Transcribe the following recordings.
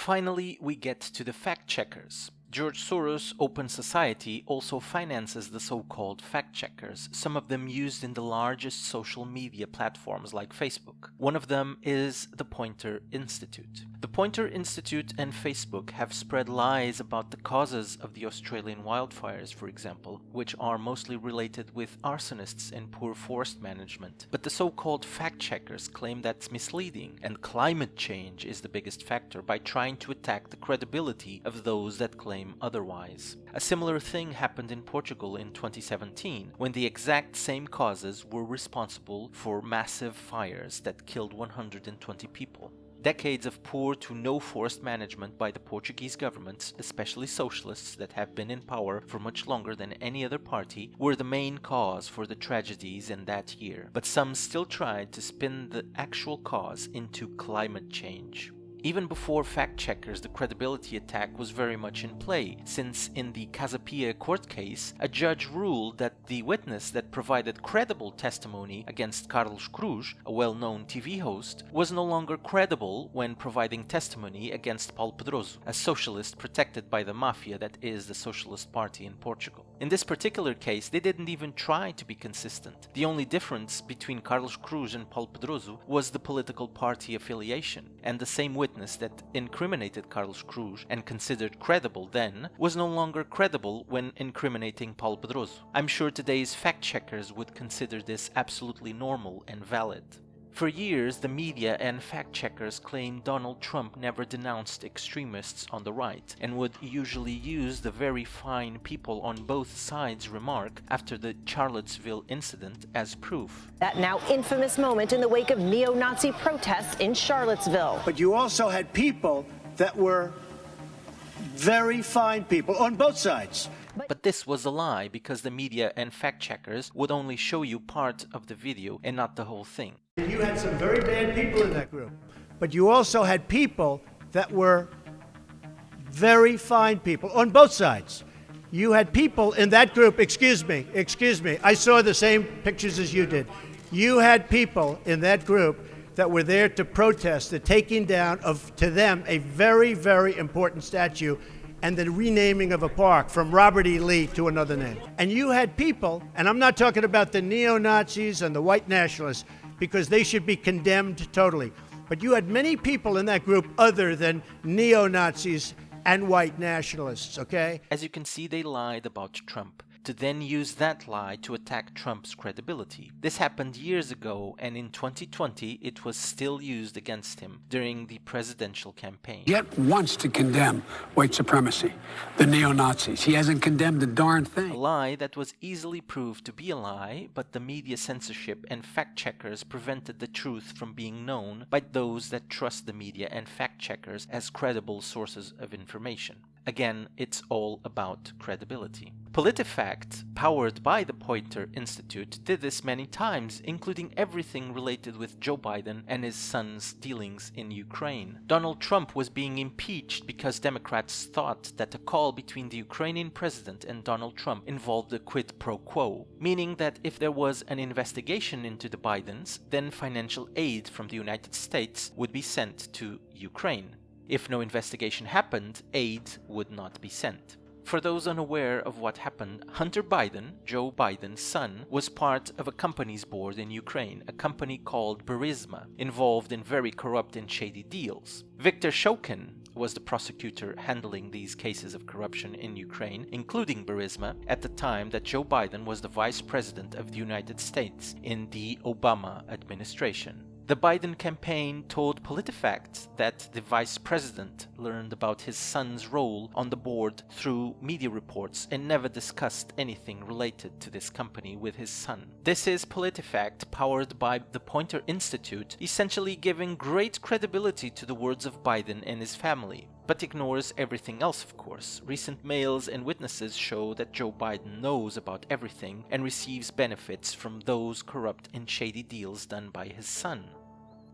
Finally, we get to the fact-checkers. George Soros' Open Society also finances the so-called fact-checkers, some of them used in the largest social media platforms like Facebook. One of them is the Poynter Institute. The Poynter Institute and Facebook have spread lies about the causes of the Australian wildfires, for example, which are mostly related with arsonists and poor forest management. But the so-called fact-checkers claim that's misleading, and climate change is the biggest factor by trying to attack the credibility of those that claim otherwise. A similar thing happened in Portugal in 2017, when the exact same causes were responsible for massive fires that killed 120 people. Decades of poor to no forest management by the Portuguese governments, especially socialists that have been in power for much longer than any other party, were the main cause for the tragedies in that year. But some still tried to spin the actual cause into climate change. Even before fact-checkers, the credibility attack was very much in play, since in the Casa Pia court case, a judge ruled that the witness that provided credible testimony against Carlos Cruz, a well-known TV host, was no longer credible when providing testimony against Paulo Pedroso, a socialist protected by the mafia that is the Socialist Party in Portugal. In this particular case, they didn't even try to be consistent. The only difference between Carlos Cruz and Paulo Pedroso was the political party affiliation, and the same witness that incriminated Carlos Cruz and considered credible then was no longer credible when incriminating Paulo Pedroso. I'm sure today's fact-checkers would consider this absolutely normal and valid. For years, the media and fact-checkers claimed Donald Trump never denounced extremists on the right, and would usually use the very fine people on both sides remark after the Charlottesville incident as proof. That now infamous moment in the wake of neo-Nazi protests in Charlottesville. But you also had people that were very fine people on both sides. But this was a lie, because the media and fact-checkers would only show you part of the video and not the whole thing. You had some very bad people in that group, but you also had people that were very fine people on both sides. You had people in that group, excuse me, I saw the same pictures as you did. You had people in that group that were there to protest the taking down of, to them, a very, very important statue and the renaming of a park from Robert E. Lee to another name. And you had people, and I'm not talking about the neo-Nazis and the white nationalists, because they should be condemned totally. But you had many people in that group other than neo-Nazis and white nationalists, okay? As you can see, they lied about Trump, to then use that lie to attack Trump's credibility. This happened years ago, and in 2020 it was still used against him during the presidential campaign. Yet wants to condemn white supremacy, the neo-Nazis. He hasn't condemned a darn thing. A lie that was easily proved to be a lie, but the media censorship and fact-checkers prevented the truth from being known by those that trust the media and fact-checkers as credible sources of information. Again, it's all about credibility. PolitiFact, powered by the Poynter Institute, did this many times, including everything related with Joe Biden and his son's dealings in Ukraine. Donald Trump was being impeached because Democrats thought that a call between the Ukrainian president and Donald Trump involved a quid pro quo, meaning that if there was an investigation into the Bidens, then financial aid from the United States would be sent to Ukraine. If no investigation happened, aid would not be sent. For those unaware of what happened, Hunter Biden, Joe Biden's son, was part of a company's board in Ukraine, a company called Burisma, involved in very corrupt and shady deals. Viktor Shokin was the prosecutor handling these cases of corruption in Ukraine, including Burisma, at the time that Joe Biden was the vice president of the United States in the Obama administration. The Biden campaign told PolitiFact that the vice president learned about his son's role on the board through media reports and never discussed anything related to this company with his son. This is PolitiFact, powered by the Poynter Institute, essentially giving great credibility to the words of Biden and his family, but ignores everything else, of course. Recent mails and witnesses show that Joe Biden knows about everything and receives benefits from those corrupt and shady deals done by his son.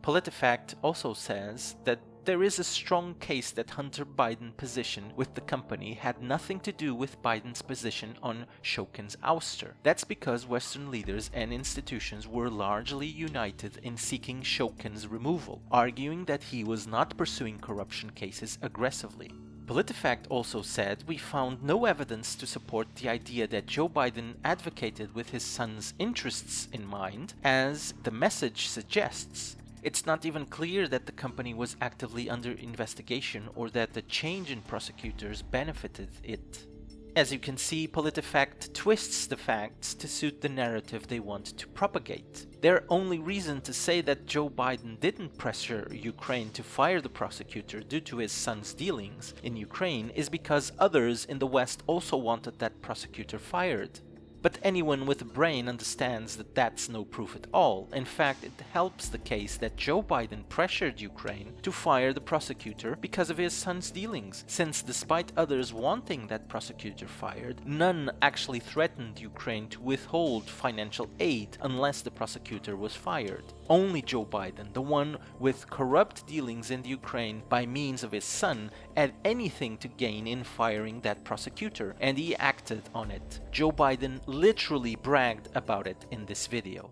PolitiFact also says that There is a strong case that Hunter Biden's position with the company had nothing to do with Biden's position on Shokin's ouster. That's because Western leaders and institutions were largely united in seeking Shokin's removal, arguing that he was not pursuing corruption cases aggressively. PolitiFact also said, "We found no evidence to support the idea that Joe Biden advocated with his son's interests in mind, as the message suggests. It's not even clear that the company was actively under investigation or that the change in prosecutors benefited it." As you can see, PolitiFact twists the facts to suit the narrative they want to propagate. Their only reason to say that Joe Biden didn't pressure Ukraine to fire the prosecutor due to his son's dealings in Ukraine is because others in the West also wanted that prosecutor fired. But anyone with a brain understands that that's no proof at all. In fact, it helps the case that Joe Biden pressured Ukraine to fire the prosecutor because of his son's dealings, since despite others wanting that prosecutor fired, none actually threatened Ukraine to withhold financial aid unless the prosecutor was fired. Only Joe Biden, the one with corrupt dealings in Ukraine by means of his son, had anything to gain in firing that prosecutor, and he acted on it. Joe Biden literally bragged about it in this video.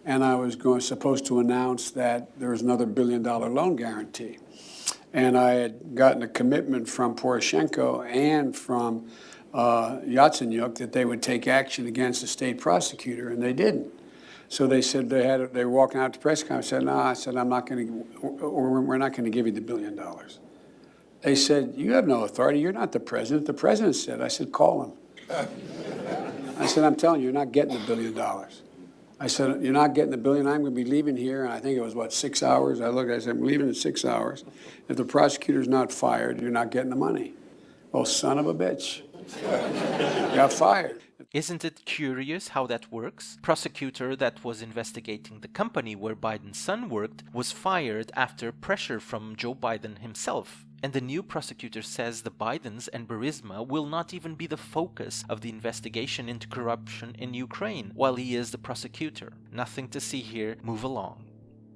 And I was supposed to announce that there was another $1 billion loan guarantee. And I had gotten a commitment from Poroshenko and from Yatsenyuk that they would take action against the state prosecutor, and they didn't. So they said they were walking out to press conference. I said, "No," I said, we're not going to give you the $1 billion. They said, "You have no authority. You're not the president." The president said. I said, "Call him." I said, "I'm telling you, you're not getting the $1 billion." I said, "You're not getting the $1 billion. I'm going to be leaving here." And I think it was, 6 hours? I said, "I'm leaving in 6 hours. If the prosecutor's not fired, you're not getting the money." Well, son of a bitch. Got fired. Isn't it curious how that works? Prosecutor that was investigating the company where Biden's son worked was fired after pressure from Joe Biden himself. And the new prosecutor says the Bidens and Burisma will not even be the focus of the investigation into corruption in Ukraine, while he is the prosecutor. Nothing to see here, move along.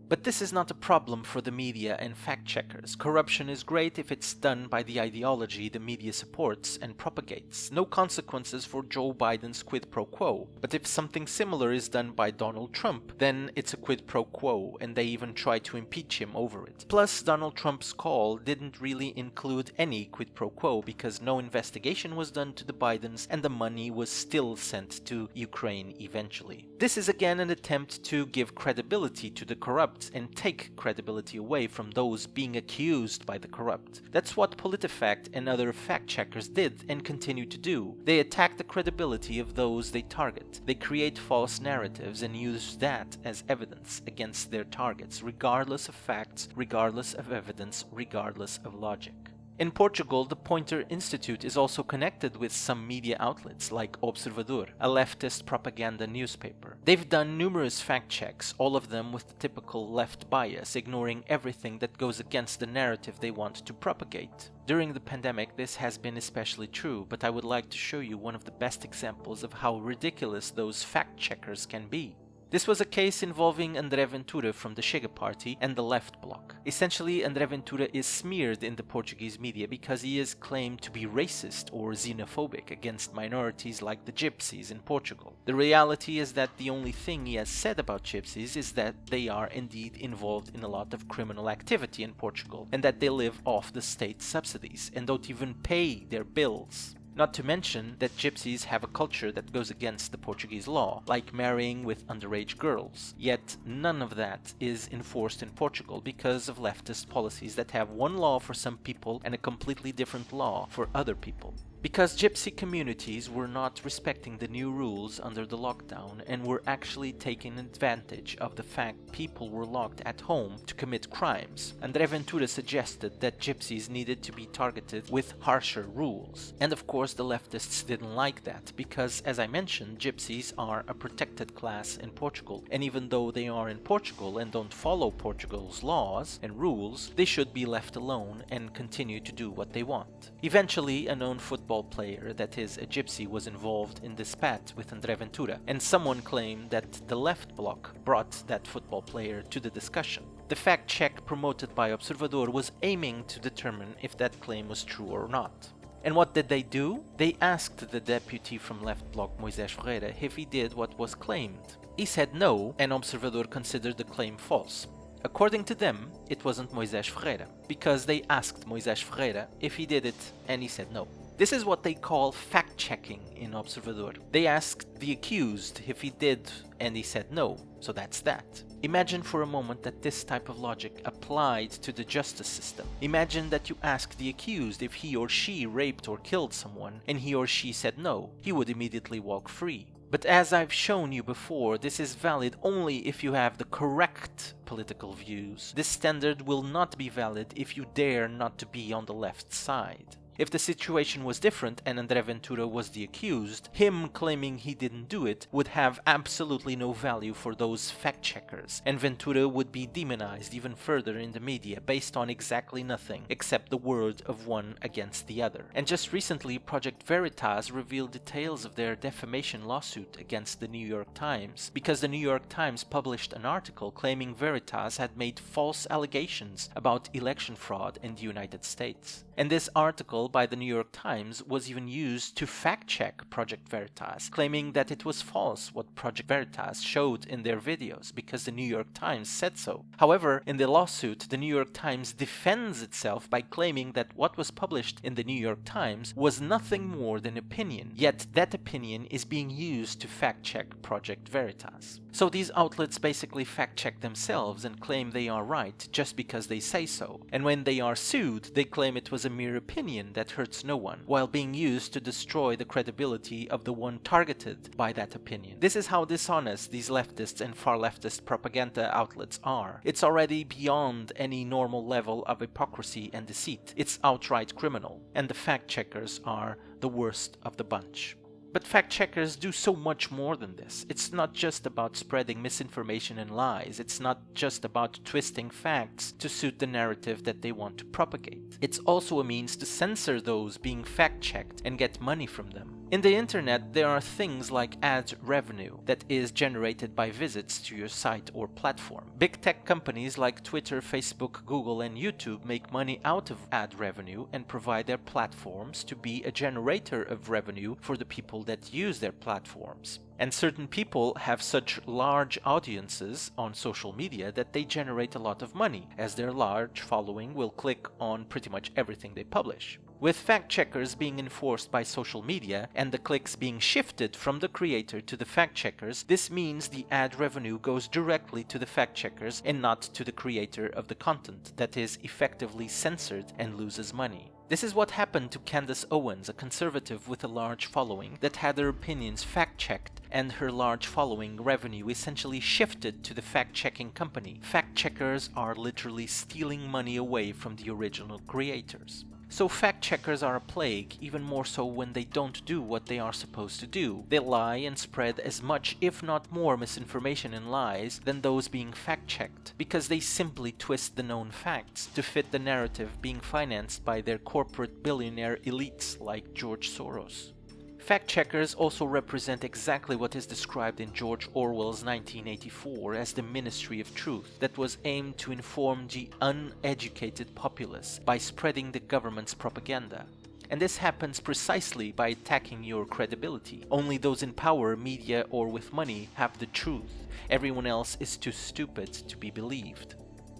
But this is not a problem for the media and fact-checkers. Corruption is great if it's done by the ideology the media supports and propagates. No consequences for Joe Biden's quid pro quo. But if something similar is done by Donald Trump, then it's a quid pro quo, and they even try to impeach him over it. Plus, Donald Trump's call didn't really include any quid pro quo because no investigation was done to the Bidens and the money was still sent to Ukraine eventually. This is again an attempt to give credibility to the corrupt and take credibility away from those being accused by the corrupt. That's what PolitiFact and other fact-checkers did and continue to do. They attack the credibility of those they target. They create false narratives and use that as evidence against their targets, regardless of facts, regardless of evidence, regardless of logic. In Portugal, the Pointer Institute is also connected with some media outlets like OBSERVADOR, a leftist propaganda newspaper. They've done numerous fact checks, all of them with the typical left bias, ignoring everything that goes against the narrative they want to propagate. During the pandemic, this has been especially true, but I would like to show you one of the best examples of how ridiculous those fact checkers can be. This was a case involving André Ventura from the Chega party and the left bloc. Essentially, André Ventura is smeared in the Portuguese media because he is claimed to be racist or xenophobic against minorities like the Gypsies in Portugal. The reality is that the only thing he has said about Gypsies is that they are indeed involved in a lot of criminal activity in Portugal and that they live off the state subsidies and don't even pay their bills. Not to mention that Gypsies have a culture that goes against the Portuguese law, like marrying with underage girls. Yet none of that is enforced in Portugal because of leftist policies that have one law for some people and a completely different law for other people. Because Gypsy communities were not respecting the new rules under the lockdown and were actually taking advantage of the fact people were locked at home to commit crimes, André Ventura suggested that Gypsies needed to be targeted with harsher rules. And of course the leftists didn't like that because, as I mentioned, Gypsies are a protected class in Portugal, and even though they are in Portugal and don't follow Portugal's laws and rules, they should be left alone and continue to do what they want. Eventually, a known football player that is a Gypsy was involved in this spat with André Ventura, and someone claimed that the left bloc brought that football player to the discussion. The fact check promoted by Observador was aiming to determine if that claim was true or not. And what did they do? They asked the deputy from Left Bloc Moisés Ferreira if he did what was claimed. He said no, and Observador considered the claim false. According to them, it wasn't Moisés Ferreira, because they asked Moisés Ferreira if he did it, and he said no. This is what they call fact-checking in Observador. They asked the accused if he did, and he said no, so that's that. Imagine for a moment that this type of logic applied to the justice system. Imagine that you ask the accused if he or she raped or killed someone, and he or she said no. He would immediately walk free. But as I've shown you before, this is valid only if you have the correct political views. This standard will not be valid if you dare not to be on the left side. If the situation was different and André Ventura was the accused, him claiming he didn't do it would have absolutely no value for those fact-checkers, and Ventura would be demonized even further in the media based on exactly nothing except the word of one against the other. And just recently, Project Veritas revealed details of their defamation lawsuit against the New York Times, because the New York Times published an article claiming Veritas had made false allegations about election fraud in the United States. And this article by the New York Times was even used to fact-check Project Veritas, claiming that it was false what Project Veritas showed in their videos because the New York Times said so. However, in the lawsuit, the New York Times defends itself by claiming that what was published in the New York Times was nothing more than opinion, yet that opinion is being used to fact-check Project Veritas. So these outlets basically fact-check themselves and claim they are right just because they say so, and when they are sued, they claim it was a mere opinion that hurts no one, while being used to destroy the credibility of the one targeted by that opinion. This is how dishonest these leftists and far leftist propaganda outlets are. It's already beyond any normal level of hypocrisy and deceit. It's outright criminal, and the fact-checkers are the worst of the bunch. But fact-checkers do so much more than this. It's not just about spreading misinformation and lies. It's not just about twisting facts to suit the narrative that they want to propagate. It's also a means to censor those being fact-checked and get money from them. In the internet, there are things like ad revenue that is generated by visits to your site or platform. Big tech companies like Twitter, Facebook, Google, and YouTube make money out of ad revenue and provide their platforms to be a generator of revenue for the people that use their platforms. And certain people have such large audiences on social media that they generate a lot of money, as their large following will click on pretty much everything they publish. With fact-checkers being enforced by social media and the clicks being shifted from the creator to the fact-checkers, this means the ad revenue goes directly to the fact-checkers and not to the creator of the content that is effectively censored and loses money. This is what happened to Candace Owens, a conservative with a large following that had her opinions fact-checked, and her large following revenue essentially shifted to the fact-checking company. Fact-checkers are literally stealing money away from the original creators. So fact-checkers are a plague, even more so when they don't do what they are supposed to do. They lie and spread as much, if not more, misinformation and lies than those being fact-checked, because they simply twist the known facts to fit the narrative being financed by their corporate billionaire elites like George Soros. Fact-checkers also represent exactly what is described in George Orwell's 1984 as the Ministry of Truth, that was aimed to inform the uneducated populace by spreading the government's propaganda. And this happens precisely by attacking your credibility. Only those in power, media, or with money have the truth. Everyone else is too stupid to be believed.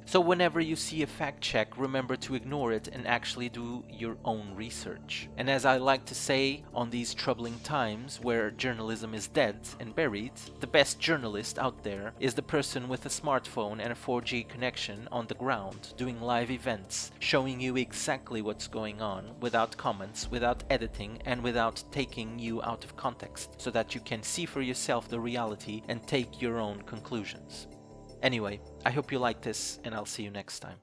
So whenever you see a fact check, remember to ignore it and actually do your own research. And as I like to say, on these troubling times where journalism is dead and buried, the best journalist out there is the person with a smartphone and a 4G connection on the ground, doing live events, showing you exactly what's going on, without comments, without editing, and without taking you out of context, so that you can see for yourself the reality and take your own conclusions. Anyway, I hope you like this, and I'll see you next time.